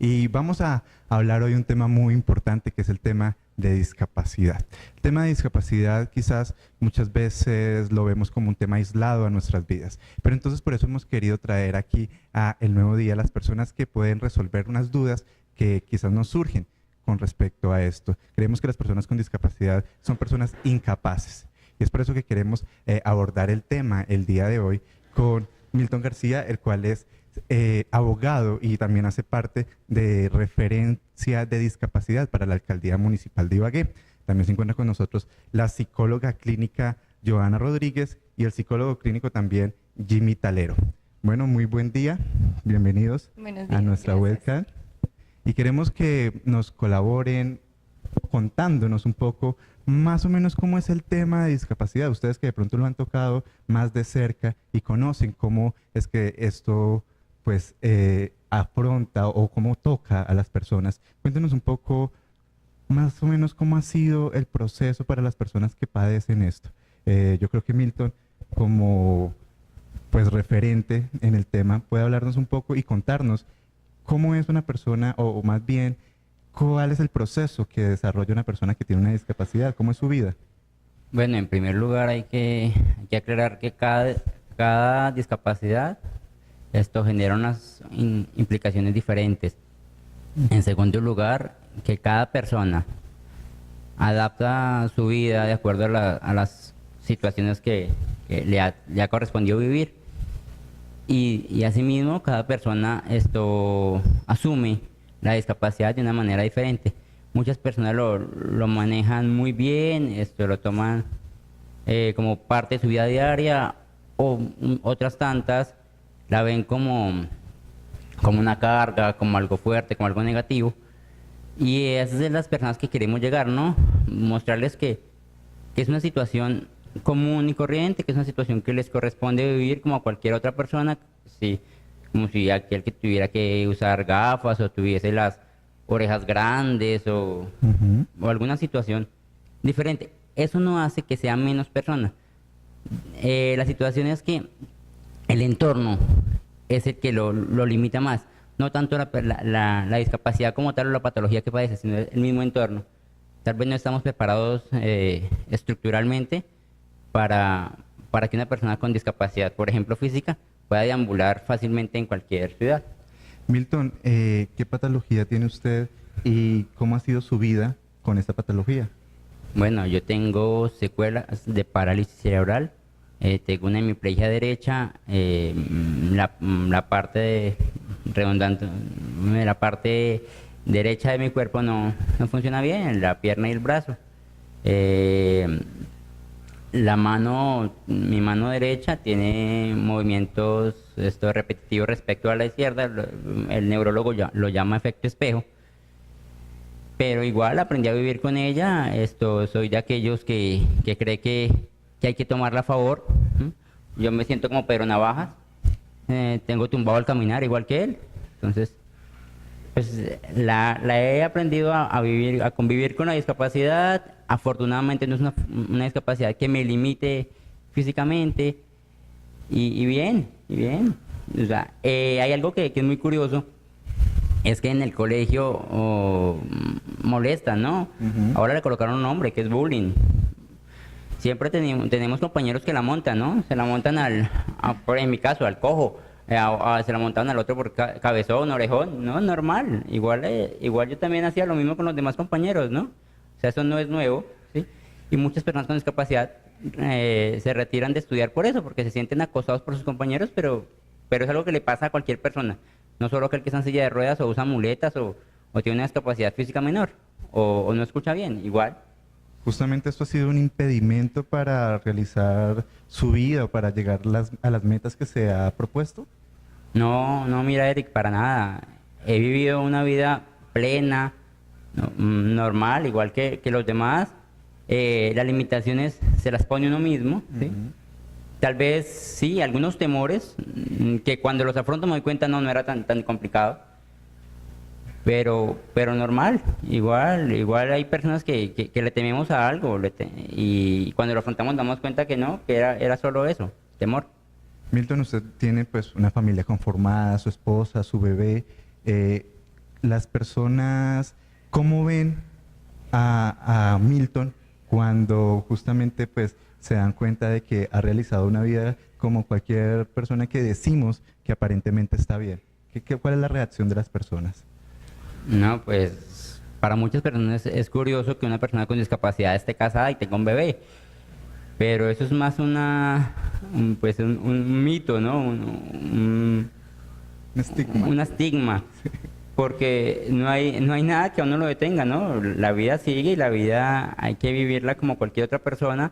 Y vamos a hablar hoy un tema muy importante que es el tema de discapacidad. El tema de discapacidad quizás muchas veces lo vemos como un tema aislado a nuestras vidas, pero entonces por eso hemos querido traer aquí a El Nuevo Día a las personas que pueden resolver unas dudas que quizás nos surgen con respecto a esto. Creemos que las personas con discapacidad son personas incapaces y es por eso que queremos abordar el tema el día de hoy con Milton García, el cual es abogado y también hace parte de referencia de discapacidad para la Alcaldía Municipal de Ibagué. También se encuentra con nosotros la psicóloga clínica Joana Rodríguez y el psicólogo clínico también Jimmy Talero. Bueno, muy buen día, bienvenidos a nuestra webcam y queremos que nos colaboren contándonos un poco más o menos cómo es el tema de discapacidad. Ustedes que de pronto lo han tocado más de cerca y conocen cómo es que esto pues afronta o cómo toca a las personas. Cuéntenos un poco más o menos cómo ha sido el proceso para las personas que padecen esto. Yo creo que Milton, como pues referente en el tema, puede hablarnos un poco y contarnos cómo es una persona o más bien cuál es el proceso que desarrolla una persona que tiene una discapacidad, cómo es su vida. Bueno, en primer lugar hay que aclarar que cada discapacidad esto genera unas implicaciones diferentes. En segundo lugar, que cada persona adapta su vida de acuerdo a las situaciones que le ha correspondido vivir. Y asimismo, cada persona asume la discapacidad de una manera diferente. Muchas personas lo manejan muy bien, lo toman como parte de su vida diaria, o otras tantas la ven como una carga, como algo fuerte, como algo negativo. Y esas son las personas que queremos llegar, ¿no? Mostrarles que es una situación común y corriente, que es una situación que les corresponde vivir como a cualquier otra persona, sí, como si aquel que tuviera que usar gafas o tuviese las orejas grandes o alguna situación diferente. Eso no hace que sea menos persona. La situación es que el entorno es el que lo limita más, no tanto la discapacidad como tal o la patología que padece, sino el mismo entorno. Tal vez no estamos preparados estructuralmente para que una persona con discapacidad, por ejemplo física, pueda deambular fácilmente en cualquier ciudad. Milton, ¿qué patología tiene usted y cómo ha sido su vida con esta patología? Bueno, yo tengo secuelas de parálisis cerebral, tengo una hemiplegia derecha, la parte redundante, la parte derecha de mi cuerpo no funciona bien, la pierna y el brazo. Mi mano derecha tiene movimientos repetitivos respecto a la izquierda, el neurólogo lo llama efecto espejo, pero igual aprendí a vivir con ella. Soy de aquellos que cree que hay que tomarla a favor. Yo me siento como Pedro Navajas, tengo tumbado al caminar igual que él, entonces pues la he aprendido a vivir, a convivir con la discapacidad. Afortunadamente no es una discapacidad que me limite físicamente y bien. O sea, hay algo que es muy curioso, es que en el colegio molestan, ¿no? Ahora le colocaron un nombre que es bullying. Siempre tenemos compañeros que la montan, ¿no? Se la montan en mi caso, al cojo. Se la montaban al otro por cabezón, orejón, no, normal. Igual yo también hacía lo mismo con los demás compañeros, ¿no? O sea, eso no es nuevo, ¿sí? Y muchas personas con discapacidad se retiran de estudiar por eso, porque se sienten acosados por sus compañeros, pero es algo que le pasa a cualquier persona. No solo aquel que está en silla de ruedas o usa muletas o tiene una discapacidad física menor o no escucha bien, igual. Justamente esto ha sido un impedimento para realizar su vida o para llegar a las metas que se ha propuesto. No, mira, Eric, para nada. He vivido una vida plena, normal, igual que los demás. Las limitaciones se las pone uno mismo, ¿sí? Tal vez sí, algunos temores que cuando los afronto me doy cuenta no era tan complicado. Pero normal, igual hay personas que le tememos a algo y cuando lo afrontamos damos cuenta que no, que era solo eso, temor. Milton, usted tiene pues una familia conformada, su esposa, su bebé. las personas, ¿cómo ven a Milton cuando justamente pues se dan cuenta de que ha realizado una vida como cualquier persona que decimos que aparentemente está bien? ¿Cuál es la reacción de las personas? No, pues para muchas personas es curioso que una persona con discapacidad esté casada y tenga un bebé, pero eso es más pues un mito, ¿no? Un estigma. Un estigma, porque no hay nada que a uno lo detenga, ¿no? La vida sigue y la vida hay que vivirla como cualquier otra persona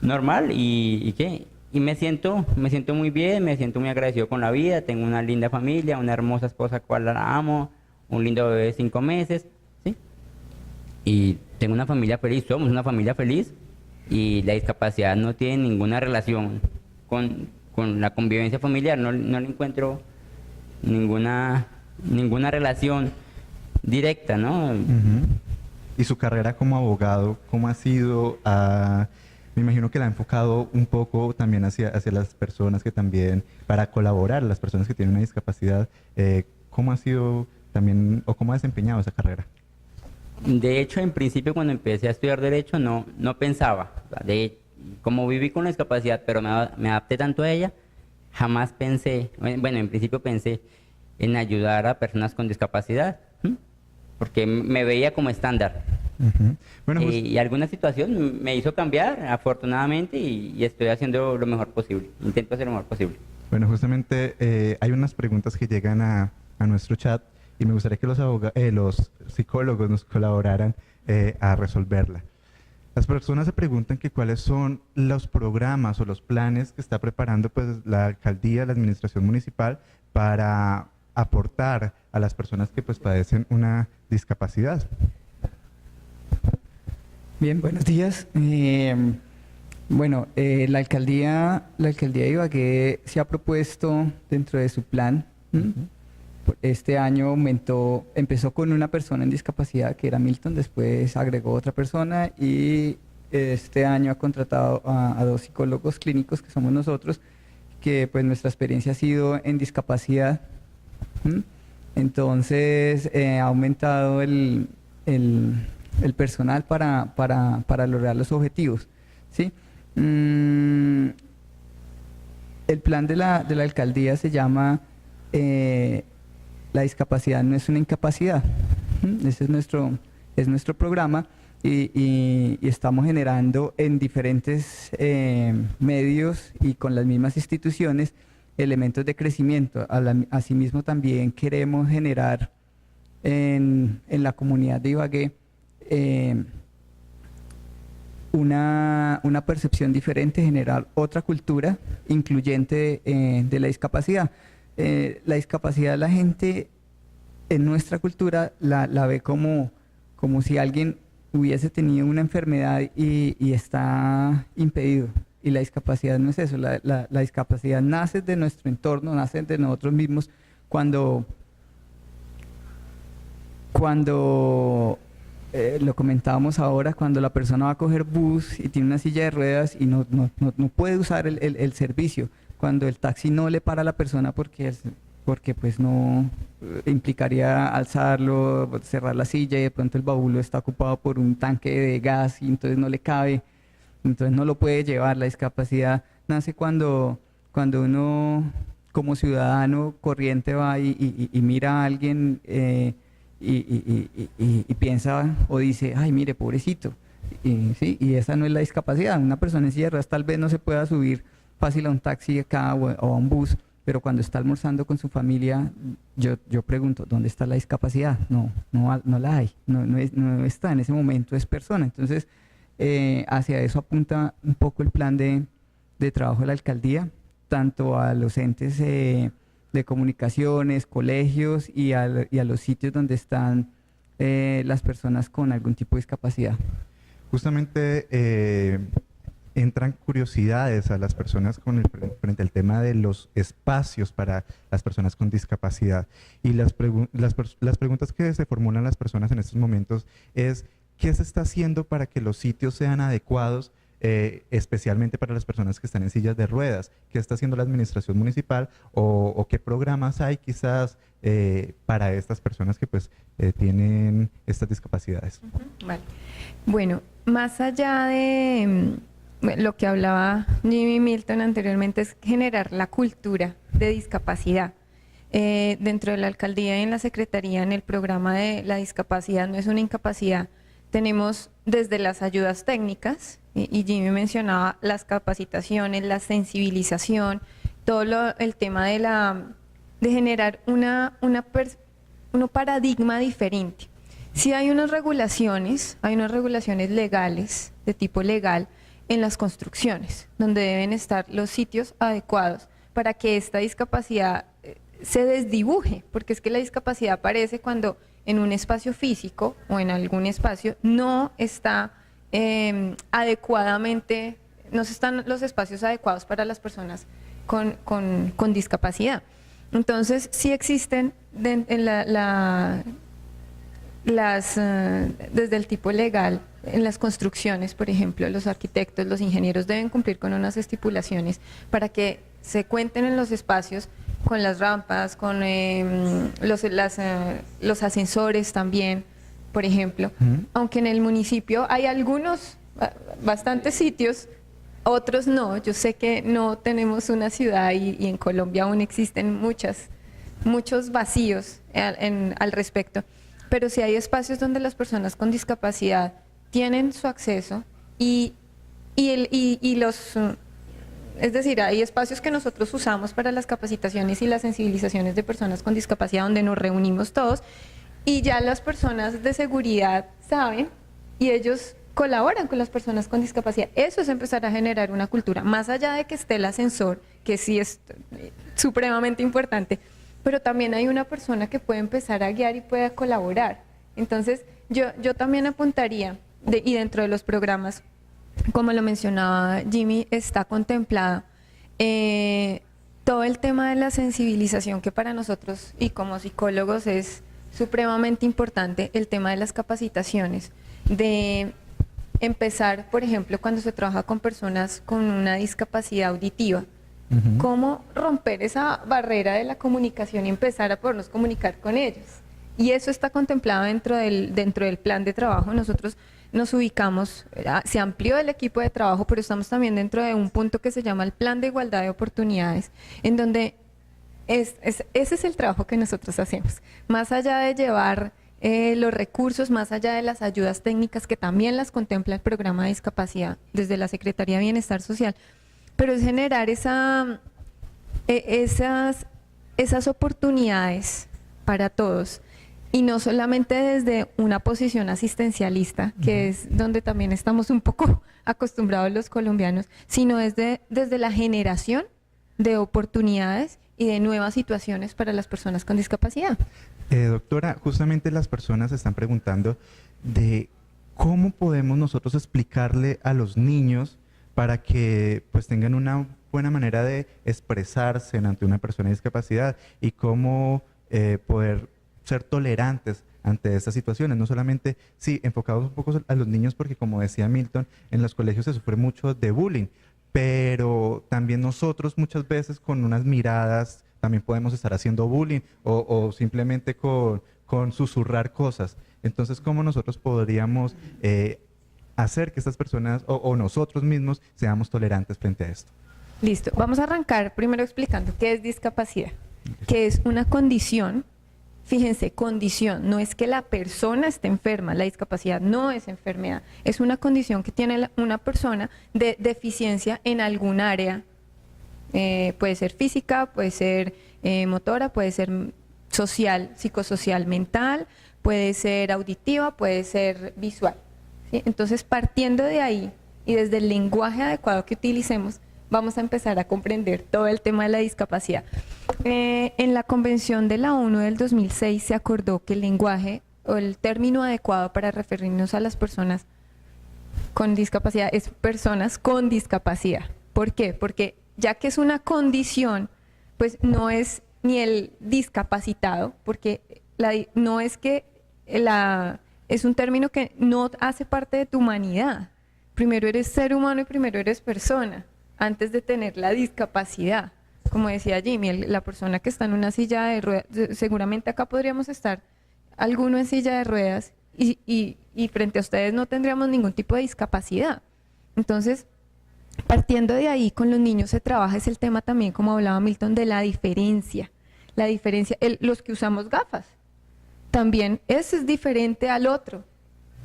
normal y ¿qué? Y me siento muy bien, me siento muy agradecido con la vida, tengo una linda familia, una hermosa esposa cual la amo, un lindo bebé de 5 meses, ¿sí? Y tengo una familia feliz, somos una familia feliz y la discapacidad no tiene ninguna relación con la convivencia familiar, no le encuentro ninguna relación directa, ¿no? Ujú. ¿Y su carrera como abogado, cómo ha sido? Me imagino que la ha enfocado un poco también hacia las personas que también, para colaborar, las personas que tienen una discapacidad. ¿Cómo ha sido también, o cómo ha desempeñado esa carrera? De hecho, en principio cuando empecé a estudiar Derecho no pensaba, o sea, como viví con la discapacidad, pero me adapté tanto a ella, jamás pensé, bueno, en principio pensé en ayudar a personas con discapacidad, ¿m? Porque me veía como estándar. Ujú. Bueno, Y alguna situación me hizo cambiar, afortunadamente, y estoy haciendo lo mejor posible, intento hacer lo mejor posible. bueno, justamente hay unas preguntas que llegan a nuestro chat y me gustaría que los psicólogos nos colaboraran a resolverla. Las personas se preguntan que cuáles son los programas o los planes que está preparando pues la alcaldía, la administración municipal para aportar a las personas que pues padecen una discapacidad. Bien, buenos días. Bueno, la alcaldía de Ibagué se ha propuesto dentro de su plan. ¿M? Este año empezó con una persona en discapacidad que era Milton, después agregó otra persona y este año ha contratado a 2 psicólogos clínicos que somos nosotros, que pues nuestra experiencia ha sido en discapacidad. ¿M? Entonces ha aumentado el personal para lograr los objetivos, ¿sí? El plan de la alcaldía se llama La discapacidad no es una incapacidad. Ese es nuestro programa y estamos generando en diferentes medios y con las mismas instituciones elementos de crecimiento. Asimismo también queremos generar en la comunidad de Ibagué una percepción diferente, generar otra cultura incluyente de la discapacidad. La discapacidad, la gente en nuestra cultura la ve como si alguien hubiese tenido una enfermedad y está impedido. Y la discapacidad no es eso, la discapacidad nace de nuestro entorno, nace de nosotros mismos cuando lo comentábamos ahora, cuando la persona va a coger bus y tiene una silla de ruedas y no puede usar el servicio, cuando el taxi no le para a la persona porque pues no implicaría alzarlo, cerrar la silla y de pronto el baúl está ocupado por un tanque de gas y entonces no le cabe, entonces no lo puede llevar. La discapacidad nace cuando uno como ciudadano corriente va y mira a alguien y piensa o dice, ay, mire, pobrecito. ¿Sí? Y esa no es la discapacidad. Una persona en silla de ruedas tal vez no se pueda subir fácil a un taxi acá o a un bus, pero cuando está almorzando con su familia, yo pregunto, ¿dónde está la discapacidad? No la hay, no está en ese momento, es persona. Entonces, hacia eso apunta un poco el plan de trabajo de la alcaldía, tanto a los entes de comunicaciones, colegios y a los sitios donde están las personas con algún tipo de discapacidad. Justamente entran curiosidades a las personas frente al tema de los espacios para las personas con discapacidad. Y las preguntas que se formulan las personas en estos momentos es, ¿qué se está haciendo para que los sitios sean adecuados especialmente para las personas que están en sillas de ruedas. ¿Qué está haciendo la administración municipal o qué programas hay quizás para estas personas que pues tienen estas discapacidades? Vale. Bueno, más allá de lo que hablaba Jimmy Milton anteriormente, es generar la cultura de discapacidad. Dentro de la alcaldía y en la secretaría, en el programa de la discapacidad no es una incapacidad, tenemos desde las ayudas técnicas, y Jimmy mencionaba las capacitaciones, la sensibilización, el tema de generar un paradigma diferente. Sí hay unas regulaciones legales, de tipo legal, en las construcciones, donde deben estar los sitios adecuados para que esta discapacidad se desdibuje, porque es que la discapacidad aparece cuando en un espacio físico o en algún espacio no está adecuadamente, no están los espacios adecuados para las personas con discapacidad. Entonces, sí existen desde el tipo legal, en las construcciones, por ejemplo, los arquitectos, los ingenieros deben cumplir con unas estipulaciones para que se cuenten en los espacios con las rampas, con los ascensores también, por ejemplo. Aunque en el municipio hay bastantes sitios, otros no. Yo sé que no tenemos una ciudad y en Colombia aún existen muchos vacíos al respecto. Pero sí hay espacios donde las personas con discapacidad tienen su acceso es decir, hay espacios que nosotros usamos para las capacitaciones y las sensibilizaciones de personas con discapacidad, donde nos reunimos todos y ya las personas de seguridad saben y ellos colaboran con las personas con discapacidad. Eso es empezar a generar una cultura, más allá de que esté el ascensor, que sí es supremamente importante, pero también hay una persona que puede empezar a guiar y puede colaborar. Entonces, yo también apuntaría, y dentro de los programas, como lo mencionaba Jimmy, está contemplado todo el tema de la sensibilización, que para nosotros y como psicólogos es supremamente importante, el tema de las capacitaciones, de empezar, por ejemplo, cuando se trabaja con personas con una discapacidad auditiva, cómo romper esa barrera de la comunicación y empezar a podernos comunicar con ellos. Y eso está contemplado dentro del plan de trabajo. Nosotros nos ubicamos, se amplió el equipo de trabajo, pero estamos también dentro de un punto que se llama el Plan de Igualdad de Oportunidades, en donde ese es el trabajo que nosotros hacemos. Más allá de llevar los recursos, más allá de las ayudas técnicas, que también las contempla el programa de discapacidad desde la Secretaría de Bienestar Social, pero es generar esas oportunidades para todos. Y no solamente desde una posición asistencialista, que es donde también estamos un poco acostumbrados los colombianos, sino desde la generación de oportunidades y de nuevas situaciones para las personas con discapacidad. Doctora, justamente las personas están preguntando de cómo podemos nosotros explicarle a los niños para que pues tengan una buena manera de expresarse ante una persona con discapacidad y cómo poder ser tolerantes ante estas situaciones, no solamente, sí, enfocados un poco a los niños, porque como decía Milton, en los colegios se sufre mucho de bullying, pero también nosotros muchas veces con unas miradas también podemos estar haciendo bullying o simplemente con susurrar cosas. Entonces, ¿cómo nosotros podríamos hacer que estas personas o nosotros mismos seamos tolerantes frente a esto? Listo, vamos a arrancar primero explicando qué es discapacidad, que es una condición. Fíjense, condición, no es que la persona esté enferma, la discapacidad no es enfermedad, es una condición que tiene una persona de deficiencia en algún área, puede ser física, puede ser motora, puede ser social, psicosocial, mental, puede ser auditiva, puede ser visual, ¿sí? Entonces, partiendo de ahí y desde el lenguaje adecuado que utilicemos, vamos a empezar a comprender todo el tema de la discapacidad. En la Convención de la ONU del 2006 se acordó que el lenguaje o el término adecuado para referirnos a las personas con discapacidad es personas con discapacidad. ¿Por qué? Porque ya que es una condición, pues no es ni el discapacitado, porque es un término que no hace parte de tu humanidad. primero eres ser humano y primero eres persona, antes de tener la discapacidad. Como decía Jimmy, la persona que está en una silla de ruedas, seguramente acá podríamos estar alguno en silla de ruedas y frente a ustedes no tendríamos ningún tipo de discapacidad. Entonces, partiendo de ahí, con los niños se trabaja, es el tema también, como hablaba Milton, de la diferencia. La diferencia, los que usamos gafas, también ese es diferente al otro,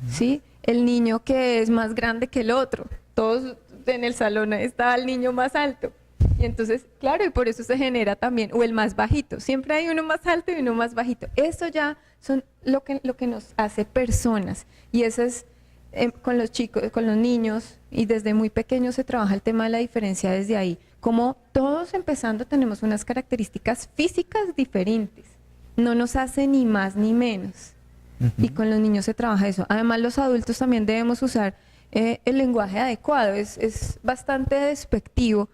¿sí? El niño que es más grande que el otro, todos en el salón está el niño más alto. Y entonces, claro, y por eso se genera también, o el más bajito, siempre hay uno más alto y uno más bajito. Eso ya son lo que nos hace personas. Y eso es con los chicos, con los niños, y desde muy pequeños se trabaja el tema de la diferencia desde ahí. Como todos empezando tenemos unas características físicas diferentes, no nos hace ni más ni menos. Y con los niños se trabaja eso. Además, los adultos también debemos usar el lenguaje adecuado. Es bastante despectivo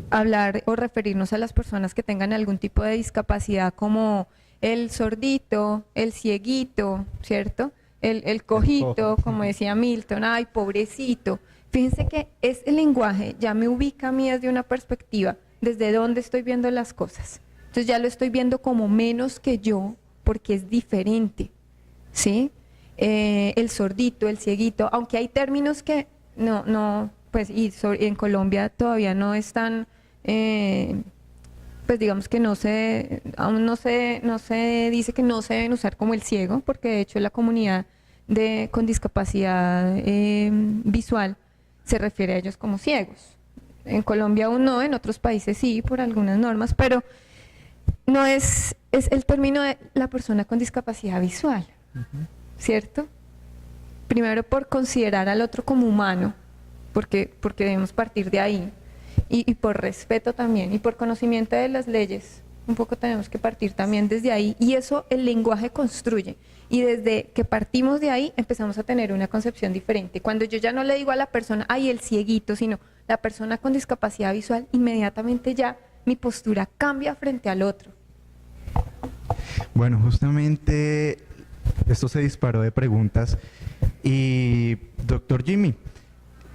hablar o referirnos a las personas que tengan algún tipo de discapacidad como el sordito, el cieguito, ¿cierto? El cojito, como decía Milton, ay, pobrecito. Fíjense que ese lenguaje ya me ubica a mí desde una perspectiva, desde dónde estoy viendo las cosas. Entonces ya lo estoy viendo como menos que yo, porque es diferente, ¿sí? El sordito, el cieguito, aunque hay términos que no, pues en Colombia todavía no están, pues digamos que aún no se dice que no se deben usar como el ciego, porque de hecho la comunidad con discapacidad visual se refiere a ellos como ciegos. En Colombia aún no, en otros países sí, por algunas normas, pero no es el término de la persona con discapacidad visual, ¿cierto? Primero por considerar al otro como humano, porque debemos partir de ahí, y por respeto también, y por conocimiento de las leyes, un poco tenemos que partir también desde ahí, y eso el lenguaje construye, y desde que partimos de ahí empezamos a tener una concepción diferente. Cuando yo ya no le digo a la persona, ay, el cieguito, sino la persona con discapacidad visual, inmediatamente ya mi postura cambia frente al otro. Bueno, justamente esto se disparó de preguntas y, doctor Jimmy,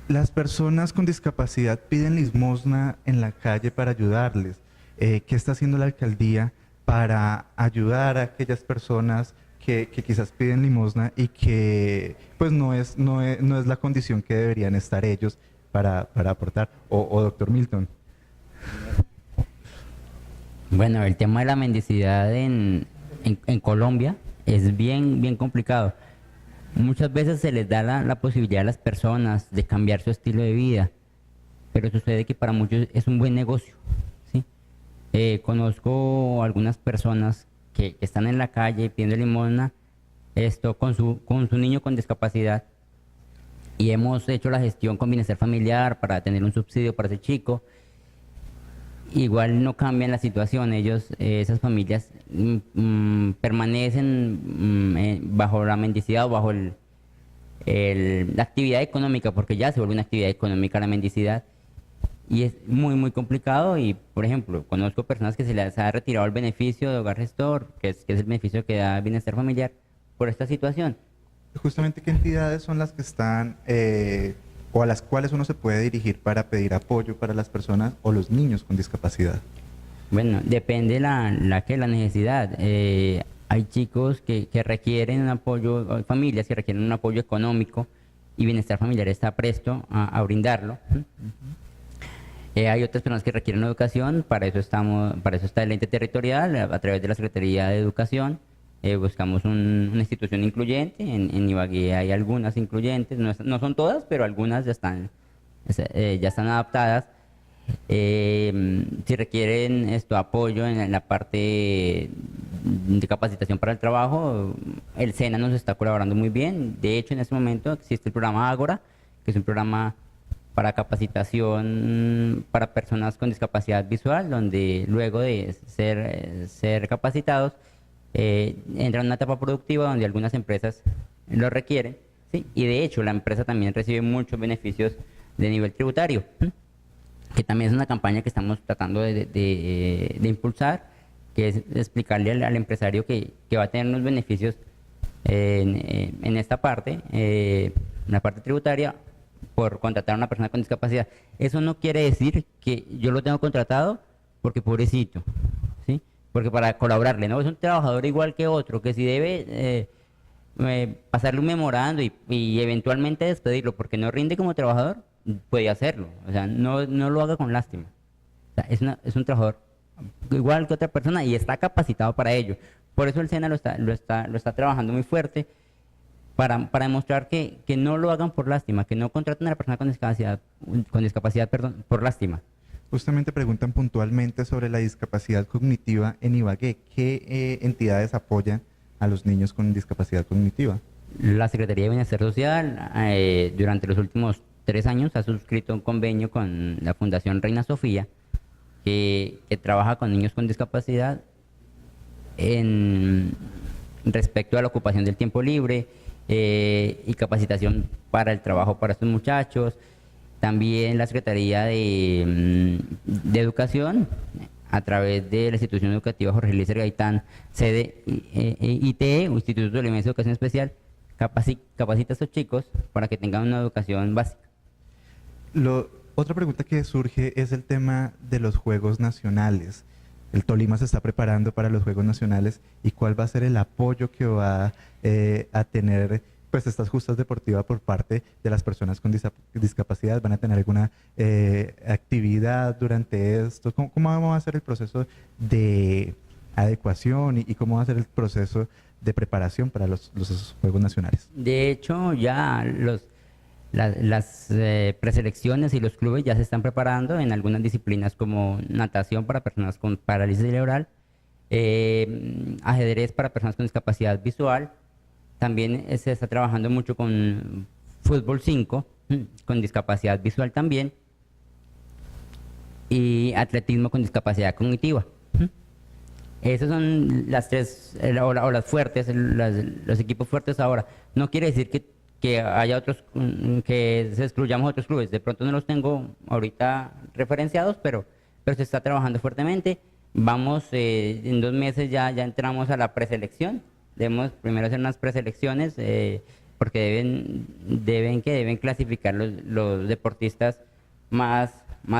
las personas con discapacidad piden limosna en la calle para ayudarles. ¿Qué está haciendo la alcaldía para ayudar a aquellas personas que quizás piden limosna y que pues no es la condición que deberían estar ellos para aportar? O doctor Milton. Bueno, el tema de la mendicidad en Colombia es bien complicado. Muchas veces se les da la posibilidad a las personas de cambiar su estilo de vida, pero sucede que para muchos es un buen negocio, ¿sí? Conozco algunas personas que están en la calle pidiendo limosna con su niño con discapacidad, y hemos hecho la gestión con bienestar familiar para tener un subsidio para ese chico. Igual no cambian la situación, esas familias permanecen bajo la mendicidad o bajo la actividad económica, porque ya se vuelve una actividad económica la mendicidad, y es muy complicado. Y por ejemplo, conozco personas que se les ha retirado el beneficio de hogar gestor, que es el beneficio que da bienestar familiar, por esta situación. Justamente, ¿qué entidades son las que están o a las cuales uno se puede dirigir para pedir apoyo para las personas o los niños con discapacidad? Bueno, depende la necesidad. Hay chicos que requieren un apoyo, familias que requieren un apoyo económico, y bienestar familiar está presto a brindarlo. Hay otras personas que requieren educación, para eso está el ente territorial, a través de la Secretaría de Educación. Buscamos una institución incluyente. En Ibagué hay algunas incluyentes, no son todas, pero algunas ya están adaptadas. Si requieren apoyo en la parte de capacitación para el trabajo, el SENA nos está colaborando muy bien. De hecho, en este momento existe el programa Ágora, que es un programa para capacitación para personas con discapacidad visual, donde luego de ser capacitados, entran en una etapa productiva donde algunas empresas lo requieren, ¿sí? Y de hecho la empresa también recibe muchos beneficios de nivel tributario, ¿sí? Que también es una campaña que estamos tratando de impulsar, que es explicarle al empresario que va a tener unos beneficios en esta parte, en la parte tributaria, por contratar a una persona con discapacidad. Eso no quiere decir que yo lo tengo contratado porque pobrecito, ¿sí? Porque para colaborarle, ¿no? Es un trabajador igual que otro, que si debe pasarle un memorando y eventualmente despedirlo porque no rinde como trabajador, puede hacerlo. O sea, no lo haga con lástima. O sea, es un trabajador igual que otra persona y está capacitado para ello. Por eso el SENA lo está trabajando muy fuerte para demostrar que no lo hagan por lástima, que no contraten a la persona con discapacidad, perdón, por lástima. Justamente preguntan puntualmente sobre la discapacidad cognitiva en Ibagué. ¿Qué entidades apoyan a los niños con discapacidad cognitiva? La Secretaría de Bienestar Social durante los últimos 3 años ha suscrito un convenio con la Fundación Reina Sofía que trabaja con niños con discapacidad en respecto a la ocupación del tiempo libre y capacitación para el trabajo para estos muchachos. También la Secretaría de Educación, a través de la institución educativa Jorge Eliezer Gaitán, sede ITE, o Instituto de Educación Especial, capacita a estos chicos para que tengan una educación básica. Otra pregunta que surge es el tema de los Juegos Nacionales. El Tolima se está preparando para los Juegos Nacionales y cuál va a ser el apoyo que va a tener pues estas justas deportivas por parte de las personas con discapacidad. ¿Van a tener alguna actividad durante esto? ¿Cómo va a ser el proceso de adecuación y cómo va a ser el proceso de preparación para los Juegos Nacionales? De hecho, ya las preselecciones y los clubes ya se están preparando en algunas disciplinas como natación para personas con parálisis cerebral, ajedrez para personas con discapacidad visual. También se está trabajando mucho con fútbol 5, con discapacidad visual también, y atletismo con discapacidad cognitiva. Esas son las tres, o las fuertes, los equipos fuertes ahora. No quiere decir que haya otros, que se excluyamos otros clubes. De pronto no los tengo ahorita referenciados, pero se está trabajando fuertemente. Vamos, en 2 meses ya entramos a la preselección. Debemos primero hacer unas preselecciones porque deben clasificar los deportistas más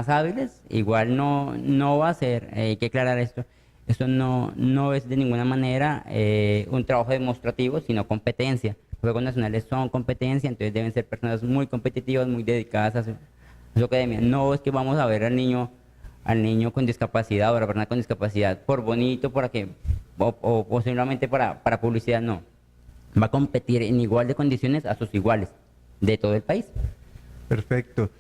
hábiles. Igual no va a ser, hay que aclarar esto. Esto no es de ninguna manera un trabajo demostrativo, sino competencia. Los Juegos Nacionales son competencia, entonces deben ser personas muy competitivas, muy dedicadas a su academia. No es que vamos a ver al niño con discapacidad o a la persona con discapacidad por bonito, o posiblemente para publicidad, no. Va a competir en igual de condiciones a sus iguales de todo el país. Perfecto.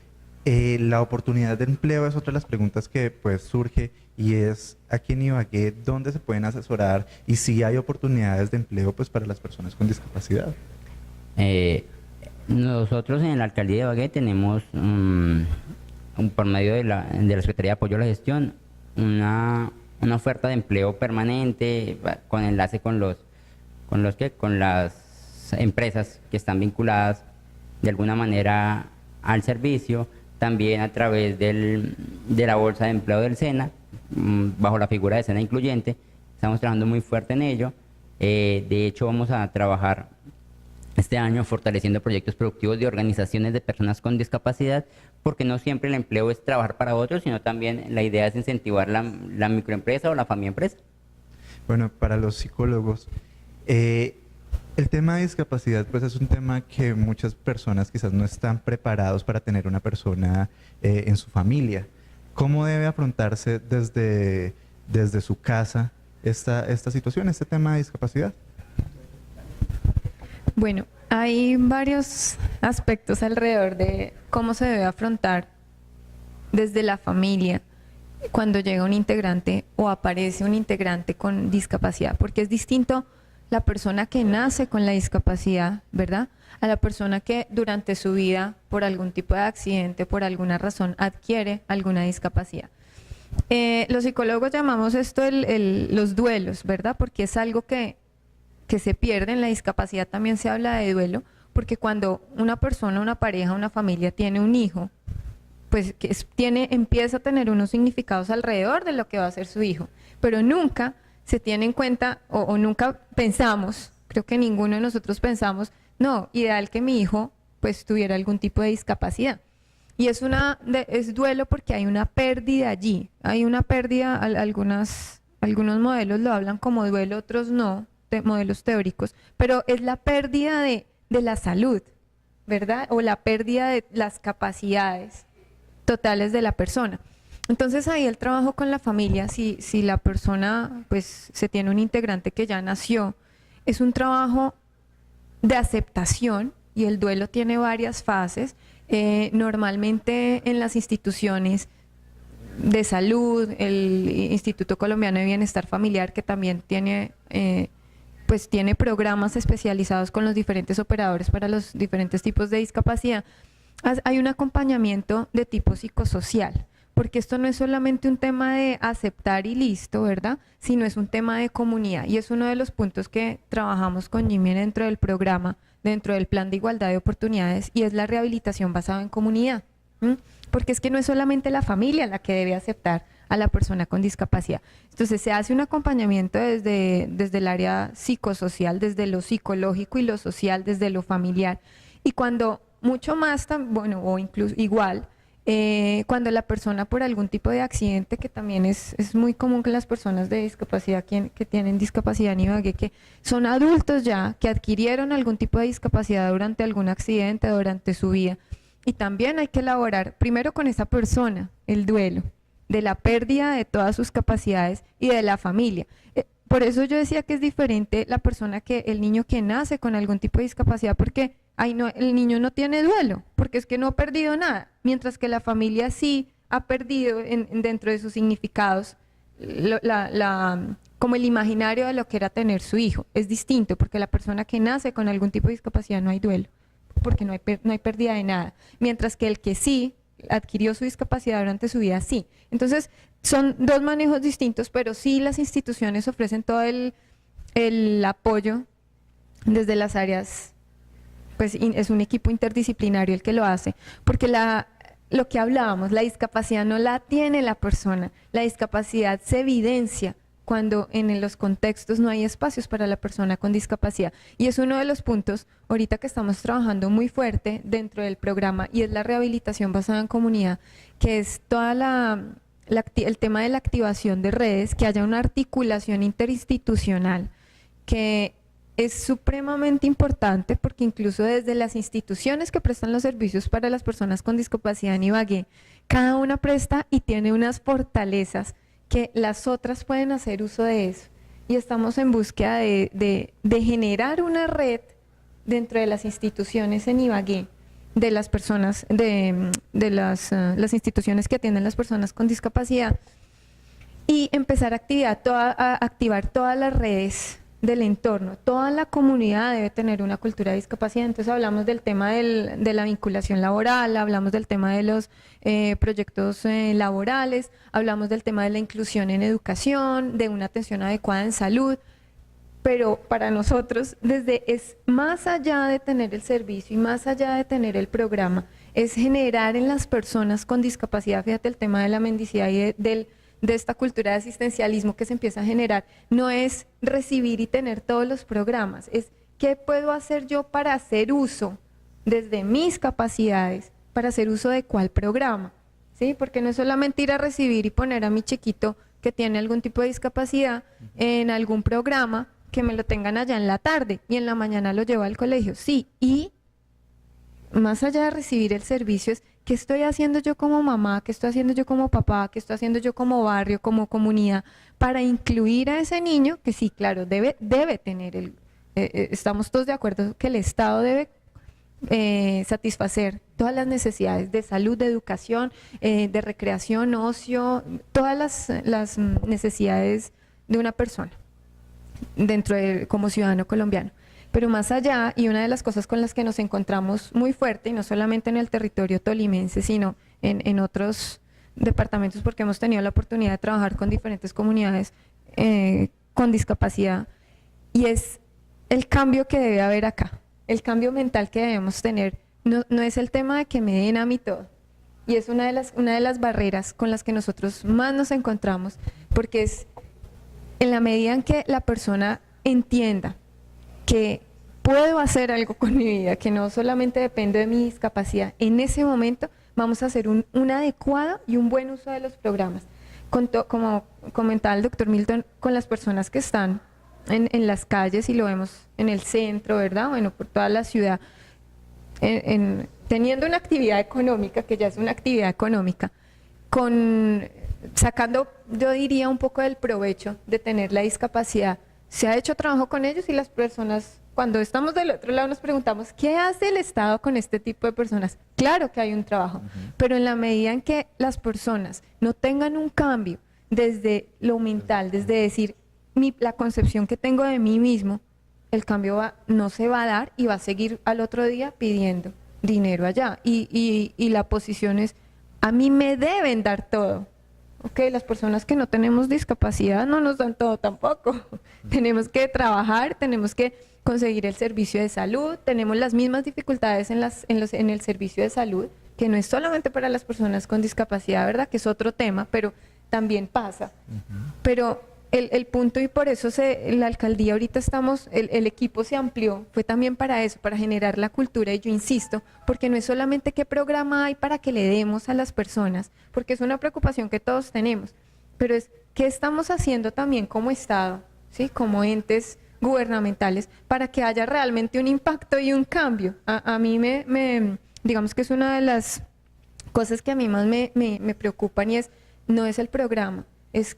La oportunidad de empleo es otra de las preguntas que pues surge y es aquí en Ibagué, ¿dónde se pueden asesorar y si hay oportunidades de empleo pues para las personas con discapacidad? Nosotros en la Alcaldía de Ibagué tenemos, por medio de la Secretaría de Apoyo a la Gestión, una oferta de empleo permanente con enlace con las empresas que están vinculadas de alguna manera al servicio, también a través de la bolsa de empleo del SENA, bajo la figura de SENA Incluyente. Estamos trabajando muy fuerte en ello. De hecho, vamos a trabajar este año fortaleciendo proyectos productivos de organizaciones de personas con discapacidad, porque no siempre el empleo es trabajar para otros, sino también la idea es incentivar la microempresa o la familia empresa. Bueno, para los psicólogos, el tema de discapacidad pues es un tema que muchas personas quizás no están preparados para tener una persona en su familia. ¿Cómo debe afrontarse desde su casa esta situación, este tema de discapacidad? Bueno, hay varios aspectos alrededor de cómo se debe afrontar desde la familia cuando llega un integrante o aparece un integrante con discapacidad, porque es distinto la persona que nace con la discapacidad, ¿verdad?, a la persona que durante su vida, por algún tipo de accidente, por alguna razón, adquiere alguna discapacidad. Los psicólogos llamamos esto los duelos, ¿verdad?, porque es algo que se pierde. En la discapacidad también se habla de duelo, porque cuando una persona, una pareja, una familia tiene un hijo, pues empieza a tener unos significados alrededor de lo que va a ser su hijo, pero nunca se tiene en cuenta o nunca pensamos, creo que ninguno de nosotros pensamos, no, ideal que mi hijo pues tuviera algún tipo de discapacidad. Y es duelo porque hay una pérdida allí, hay una pérdida, algunos modelos lo hablan como duelo, otros no, modelos teóricos, pero es la pérdida de la salud, ¿verdad? O la pérdida de las capacidades totales de la persona. Entonces ahí el trabajo con la familia, si la persona, pues se tiene un integrante que ya nació, es un trabajo de aceptación y el duelo tiene varias fases. Normalmente en las instituciones de salud, el Instituto Colombiano de Bienestar Familiar, que también tiene, pues tiene programas especializados con los diferentes operadores para los diferentes tipos de discapacidad, hay un acompañamiento de tipo psicosocial, porque esto no es solamente un tema de aceptar y listo, ¿verdad? Sino es un tema de comunidad y es uno de los puntos que trabajamos con Jimmy dentro del programa, dentro del plan de igualdad de oportunidades, y es la rehabilitación basada en comunidad. Porque es que no es solamente la familia la que debe aceptar a la persona con discapacidad. Entonces se hace un acompañamiento desde el área psicosocial, desde lo psicológico y lo social, desde lo familiar. Y cuando mucho más, bueno, o incluso igual, cuando la persona por algún tipo de accidente, que también es muy común que las personas de discapacidad que tienen discapacidad en Ibagué, que son adultos ya, que adquirieron algún tipo de discapacidad durante algún accidente, durante su vida, y también hay que elaborar primero con esa persona el duelo de la pérdida de todas sus capacidades y de la familia. Por eso yo decía que es diferente el niño que nace con algún tipo de discapacidad, porque el niño no tiene duelo, porque es que no ha perdido nada, mientras que la familia sí ha perdido dentro de sus significados como el imaginario de lo que era tener su hijo. Es distinto, porque la persona que nace con algún tipo de discapacidad no hay duelo, porque no hay pérdida de nada, mientras que el que sí adquirió su discapacidad durante su vida, sí. Entonces, son dos manejos distintos, pero sí las instituciones ofrecen todo el apoyo desde las áreas, pues es un equipo interdisciplinario el que lo hace, porque lo que hablábamos, la discapacidad no la tiene la persona, la discapacidad se evidencia cuando en los contextos no hay espacios para la persona con discapacidad. Y es uno de los puntos ahorita que estamos trabajando muy fuerte dentro del programa, y es la rehabilitación basada en comunidad, que es toda el tema de la activación de redes, que haya una articulación interinstitucional, que es supremamente importante, porque incluso desde las instituciones que prestan los servicios para las personas con discapacidad en Ibagué, cada una presta y tiene unas fortalezas que las otras pueden hacer uso de eso. Y estamos en búsqueda de generar una red dentro de las instituciones en Ibagué, de las personas, de las instituciones que atienden a las personas con discapacidad, y empezar a activar todas las redes del entorno. Toda la comunidad debe tener una cultura de discapacidad. Entonces hablamos del tema de la vinculación laboral, hablamos del tema de los proyectos laborales, hablamos del tema de la inclusión en educación, de una atención adecuada en salud, pero para nosotros es más allá de tener el servicio y más allá de tener el programa, es generar en las personas con discapacidad, fíjate el tema de la mendicidad y de esta cultura de asistencialismo que se empieza a generar, no es recibir y tener todos los programas, es qué puedo hacer yo para hacer uso desde mis capacidades, para hacer uso de cuál programa, ¿sí? Porque no es solamente ir a recibir y poner a mi chiquito que tiene algún tipo de discapacidad en algún programa, que me lo tengan allá en la tarde y en la mañana lo llevo al colegio, sí, y más allá de recibir el servicio es qué estoy haciendo yo como mamá, qué estoy haciendo yo como papá, qué estoy haciendo yo como barrio, como comunidad, para incluir a ese niño que sí, claro, debe tener estamos todos de acuerdo que el Estado debe satisfacer todas las necesidades de salud, de educación, de recreación, ocio, todas las necesidades de una persona como ciudadano colombiano. Pero más allá, y una de las cosas con las que nos encontramos muy fuerte, y no solamente en el territorio tolimense, sino en otros departamentos, porque hemos tenido la oportunidad de trabajar con diferentes comunidades con discapacidad, y es el cambio que debe haber acá, el cambio mental que debemos tener. No es el tema de que me den a mí todo, y es una de las barreras con las que nosotros más nos encontramos, porque es en la medida en que la persona entienda que puedo hacer algo con mi vida, que no solamente depende de mi discapacidad, en ese momento vamos a hacer un adecuado y un buen uso de los programas. Como comentaba el doctor Milton, con las personas que están en las calles y lo vemos en el centro, ¿verdad? Bueno, por toda la ciudad, teniendo una actividad económica, que ya es una actividad económica, sacando, yo diría, un poco del provecho de tener la discapacidad. Se ha hecho trabajo con ellos y las personas, cuando estamos del otro lado, nos preguntamos, ¿qué hace el Estado con este tipo de personas? Claro que hay un trabajo, pero en la medida en que las personas no tengan un cambio desde lo mental, desde decir, la concepción que tengo de mí mismo, el cambio no se va a dar y va a seguir al otro día pidiendo dinero allá. Y la posición es, a mí me deben dar todo. Ok, las personas que no tenemos discapacidad no nos dan todo tampoco. Tenemos que trabajar, tenemos que conseguir el servicio de salud, tenemos las mismas dificultades en el servicio de salud, que no es solamente para las personas con discapacidad, ¿verdad? Que es otro tema, pero también pasa. Pero el punto, y por eso la alcaldía ahorita el equipo se amplió, fue también para eso, para generar la cultura, y yo insisto, porque no es solamente qué programa hay para que le demos a las personas, porque es una preocupación que todos tenemos, pero es qué estamos haciendo también como Estado, ¿sí? Como entes gubernamentales, para que haya realmente un impacto y un cambio. A mí digamos que es una de las cosas que a mí más me preocupan, y no es el programa, es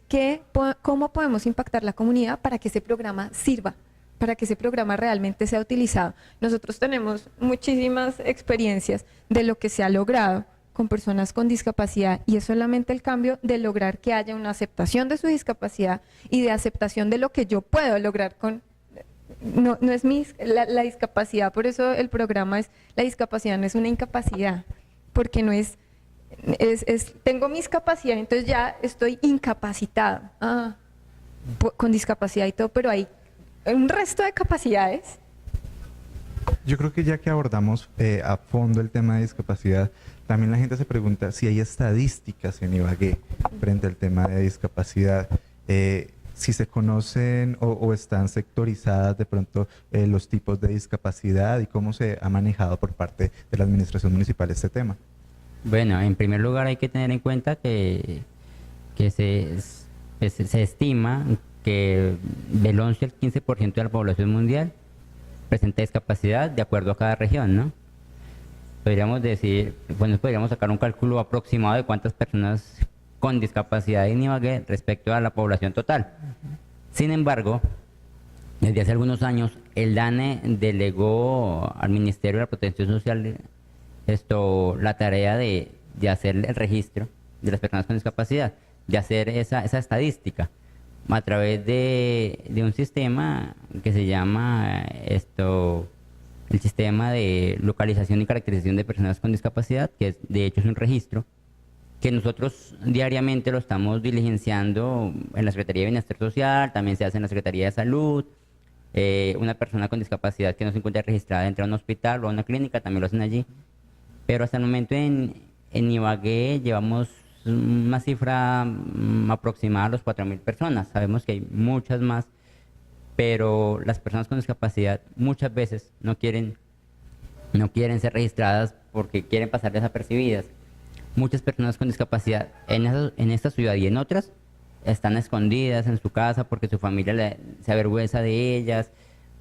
cómo podemos impactar la comunidad para que ese programa sirva, para que ese programa realmente sea utilizado. Nosotros tenemos muchísimas experiencias de lo que se ha logrado con personas con discapacidad, y es solamente el cambio de lograr que haya una aceptación de su discapacidad y de aceptación de lo que yo puedo lograr no es la discapacidad. Por eso el programa la discapacidad no es una incapacidad, porque no es tengo mis capacidades, entonces ya estoy incapacitado, con discapacidad y todo, pero hay un resto de capacidades. Yo creo que ya que abordamos a fondo el tema de discapacidad, también la gente se pregunta si hay estadísticas en Ibagué frente al tema de discapacidad, si se conocen o están sectorizadas de pronto los tipos de discapacidad y cómo se ha manejado por parte de la administración municipal este tema. Bueno, en primer lugar hay que tener en cuenta que se estima que del 11 al 15% de la población mundial presenta discapacidad de acuerdo a cada región, ¿no? Podríamos decir, bueno, podríamos sacar un cálculo aproximado de cuántas personas con discapacidad en Ibagué respecto a la población total. Sin embargo, desde hace algunos años, el DANE delegó al Ministerio de la Protección Social la tarea de hacer el registro de las personas con discapacidad, de hacer esa estadística a través de un sistema que se llama el sistema de localización y caracterización de personas con discapacidad, que de hecho es un registro que nosotros diariamente lo estamos diligenciando en la Secretaría de Bienestar Social, también se hace en la Secretaría de Salud. Una persona con discapacidad que no se encuentra registrada dentro de un hospital o a una clínica, también lo hacen allí. Pero hasta el momento en Ibagué llevamos una cifra aproximada a los 4.000 personas. Sabemos que hay muchas más, pero las personas con discapacidad muchas veces no quieren ser registradas porque quieren pasar desapercibidas. Muchas personas con discapacidad en esta ciudad y en otras están escondidas en su casa porque su familia se avergüenza de ellas,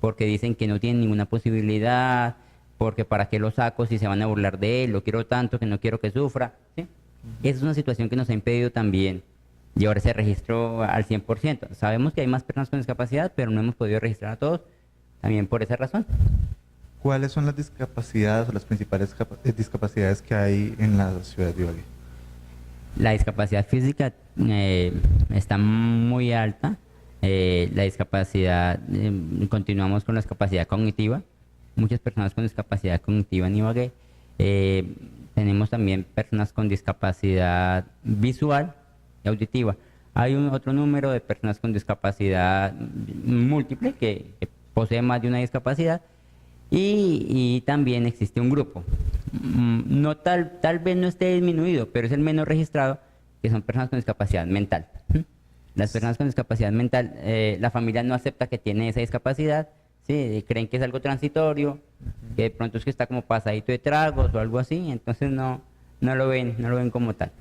porque dicen que no tienen ninguna posibilidad, porque para qué lo saco si se van a burlar de él, lo quiero tanto que no quiero que sufra, ¿sí? Esa es una situación que nos ha impedido también llevar ese registro al 100%. Sabemos que hay más personas con discapacidad, pero no hemos podido registrar a todos, también por esa razón. ¿Cuáles son las discapacidades o las principales discapacidades que hay en la ciudad de Ibagué? La discapacidad física está muy alta, la discapacidad, continuamos con la discapacidad cognitiva, muchas personas con discapacidad cognitiva en Ibagué. Tenemos también personas con discapacidad visual y auditiva. Hay otro número de personas con discapacidad múltiple que posee más de una discapacidad, y también existe un grupo, no tal vez no esté disminuido, pero es el menos registrado, que son personas con discapacidad mental. Las personas con discapacidad mental, la familia no acepta que tiene esa discapacidad, Sí, creen que es algo transitorio, que de pronto es que está como pasadito de tragos o algo así, entonces no lo ven como tal.